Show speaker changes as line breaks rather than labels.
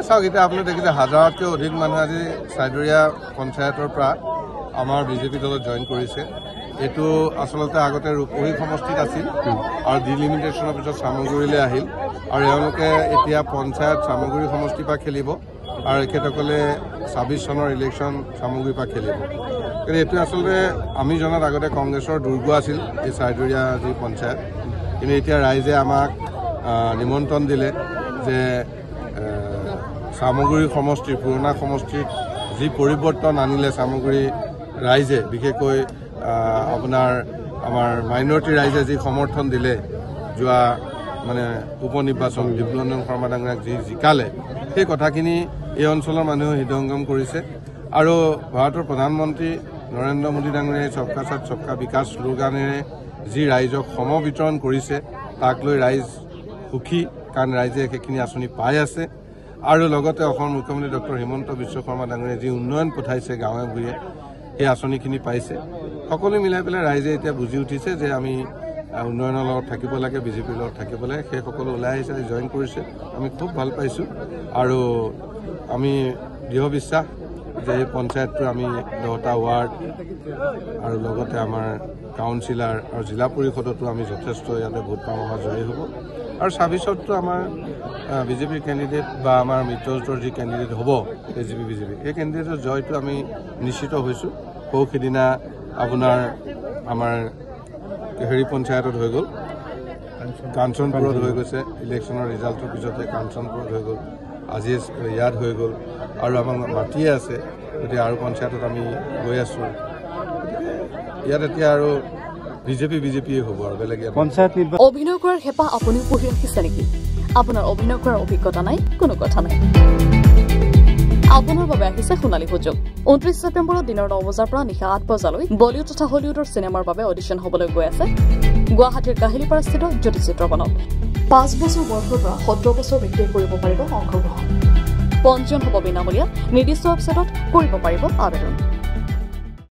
চাওক এতিয়া আপুনি দেখিছে হাজাৰতকৈ অধিক মানুহ আজি চাইদৰীয়া পঞ্চায়তৰ পৰা আমাৰ বিজেপি দলত জইন কৰিছে। এইটো আচলতে আগতে ৰূপহী সমষ্টিত আছিল আৰু ডিলিমিটেশ্যনৰ পিছত চামগুৰিলৈ আহিল আৰু এওঁলোকে এতিয়া পঞ্চায়ত চামগুৰি সমষ্টিৰ পৰা খেলিব আৰু এখেতসকলে ২৬ চনৰ ইলেকশ্যন চামগুৰিৰ পৰা খেলিব। কিন্তু এইটো আচলতে আমি জনাত আগতে কংগ্ৰেছৰ দুৰ্গ আছিল এই চাইদৰীয়া যি পঞ্চায়ত, কিন্তু এতিয়া ৰাইজে আমাক নিমন্ত্ৰণ দিলে যে চামগুৰি সমষ্টিৰ পুৰণা সমষ্টিত যি পৰিৱৰ্তন আনিলে চামগুৰি ৰাইজে, বিশেষকৈ আপোনাৰ আমাৰ মাইনৰিটি ৰাইজে যি সমৰ্থন দিলে যোৱা মানে উপ নিৰ্বাচন দিব্যৰঞ্জন শৰ্মা ডাঙৰীয়াক যি জিকালে, সেই কথাখিনি এই অঞ্চলৰ মানুহে হৃদয়ংগম কৰিছে। আৰু ভাৰতৰ প্ৰধানমন্ত্ৰী নৰেন্দ্ৰ মোদী ডাঙৰীয়াই সবকা সাথ সবকা বিকাশ শ্লোগানেৰে যি ৰাইজক সম বিতৰণ কৰিছে, তাক লৈ ৰাইজ সুখী, কাৰণ ৰাইজে সেইখিনি আঁচনি পাই আছে। আৰু লগতে অসমৰ মুখ্যমন্ত্ৰী ডক্টৰ হিমন্ত বিশ্ব শৰ্মা ডাঙৰীয়াই যি উন্নয়ন পঠাইছে গাঁৱে ভূঞে, সেই আঁচনিখিনি পাইছে। সকলো মিলাই পেলাই ৰাইজে এতিয়া বুজি উঠিছে যে আমি উন্নয়নৰ লগত থাকিব লাগে, বিজেপিৰ লগত থাকিব লাগে। সেই সকলো ওলাই আহিছে, জইন কৰিছে, আমি খুব ভাল পাইছোঁ। আৰু আমি দৃঢ় বিশ্বাস যে এই পঞ্চায়তটো আমি 10টা ৱাৰ্ড আৰু লগতে আমাৰ কাউন্সিলাৰ আৰু জিলা পৰিষদতো আমি যথেষ্ট ইয়াতে ভোট পাম, আমাৰ জয়ী হ'ব। আৰু 26ততো আমাৰ বিজেপিৰ কেণ্ডিডেট বা আমাৰ মিত্ৰজোঁটৰ যি কেণ্ডিডেট হ'ব বিজেপি সেই কেণ্ডিডেটৰ জয়টো আমি নিশ্চিত হৈছোঁ। সিদিনা আপোনাৰ আমাৰ পঞ্চায়তত হৈ গ'ল, কাঞ্চনপুৰত হৈ গৈছে, ইলেকশ্যনৰ ৰিজাল্টৰ পিছতে কাঞ্চনপুৰত হৈ গ'ল, আজি ইয়াত হৈ গ'ল আৰু আমাক মাতিয়ে আছে। গতিকে আৰু পঞ্চায়তত আমি গৈ আছোঁ। ইয়াত এতিয়া আৰু বিজেপিয়ে হ'ব আৰু বেলেগ
পঞ্চায়ত নিৰ্বাচন।
অভিনয় কৰাৰ হেঁপাহ আপুনিও পঢ়ি ৰাখিছে নেকি? আপোনাৰ অভিনয় কৰাৰ অভিজ্ঞতা নাই? কোনো কথা নাই, আপোনাৰ বাবে আহিছে সোণালী সুযোগ। 29 ছেপ্টেম্বৰত দিনৰ 9 বজাৰ পৰা নিশা 8 বজালৈ বলিউড তথা হলিউডৰ চিনেমাৰ বাবে অডিশ্যন হ'বলৈ গৈ আছে গুৱাহাটীৰ কাহিলীপাৰাস্থিত জ্যোতি চিত্ৰবনত। 5 বছৰ বয়সৰ পৰা 17 বছৰ ব্যক্তিয়ে কৰিব পাৰিব অংশগ্ৰহণ। পঞ্জীয়ন হ'ব বিনামূলীয়া, নিৰ্দিষ্ট ৱেবছাইটত কৰিব পাৰিব আবেদন।